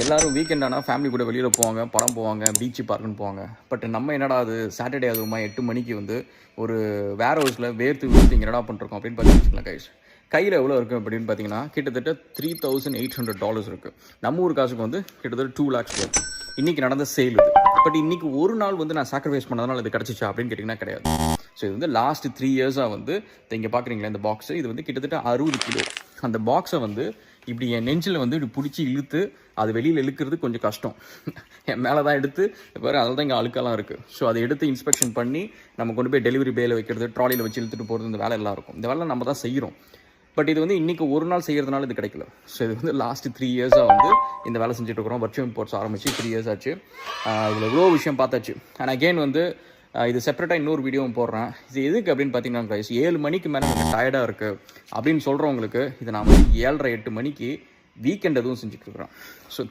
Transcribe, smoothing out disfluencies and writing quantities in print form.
எல்லோரும் வீக்கெண்ட் ஆனால் ஃபேமிலி கூட வெளியில் போவாங்க, படம் போவாங்க, பீச்சு பார்க்குன்னு போவாங்க. பட் நம்ம என்னடா அது சாட்டர்டே அதுவுமா 8 மணிக்கு வந்து ஒரு வேர் ஹவுஸில் வேர்த்து விழுத்து இங்கே என்னடா பண்ணிருக்கோம் அப்படின்னு பார்த்தீங்கன்னா கைஸ், கையில் எவ்வளோ இருக்குது அப்படின்னு பார்த்தீங்கன்னா கிட்டத்தட்ட $3,800 இருக்குது. நம்ம ஊர் காசுக்கு வந்து கிட்டத்தட்ட 2 lakhs இருக்குது. இன்றைக்கி நடந்த சேல் இது. பட் இன்றைக்கி ஒரு நாள் வந்து நான் சாக்ரிஃபைஸ் பண்ணதுனால இது கிடச்சிச்சா அப்படின்னு கேட்டிங்கன்னா கிடையாது. ஸோ இது வந்து லாஸ்ட் 3 இயர்ஸாக வந்து இங்கே பார்க்குறீங்களா இந்த பாக்ஸு, இது வந்து கிட்டத்தட்ட 60 கிலோ. அந்த பாக்ஸை வந்து இப்படி என் நெஞ்சில் வந்து இப்படி பிடிச்சி இழுத்து அது வெளியில் இழுக்கிறது கொஞ்சம் கஷ்டம். என் மேலே தான் எடுத்து வேறு அதில் தான் இங்கே அழுக்கெல்லாம் இருக்குது. ஸோ அதை எடுத்து இன்ஸ்பெக்ஷன் பண்ணி நம்ம கொண்டு போய் டெலிவரி பேயில் வைக்கிறது, ட்ராலியில் வச்சு இழுத்துட்டு போகிறது, இந்த வேலை எல்லாம் இருக்கும். இந்த வேலை நம்ம தான் செய்கிறோம். பட் இது வந்து இன்றைக்கி ஒரு நாள் செய்கிறதுனால இது கிடைக்கல. ஸோ இது வந்து லாஸ்ட் 3 இயர்ஸாக வந்து இந்த வேலை செஞ்சுட்ருக்குறோம். வர்ச்சுவல் இம்போர்ட்ஸ் ஆரம்பிச்சு 3 இயர்ஸ் ஆச்சு. இதில் எவ்வளோ விஷயம் பார்த்தாச்சு. அண்ட் அகெயின் வந்து இது செப்பரேட்டாக இன்னொரு வீடியோவும் போடுறேன். இது எதுக்கு அப்படின்னு பார்த்தீங்கன்னா கைஸ், 7 மணிக்கு மேலே கொஞ்சம் டயர்டாக இருக்குது அப்படின்னு சொல்கிறவங்களுக்கு இதை நான் வந்து 7:30 8 மணிக்கு வீக்கெண்ட் எதுவும் செஞ்சுட்ருக்குறேன். ஸோ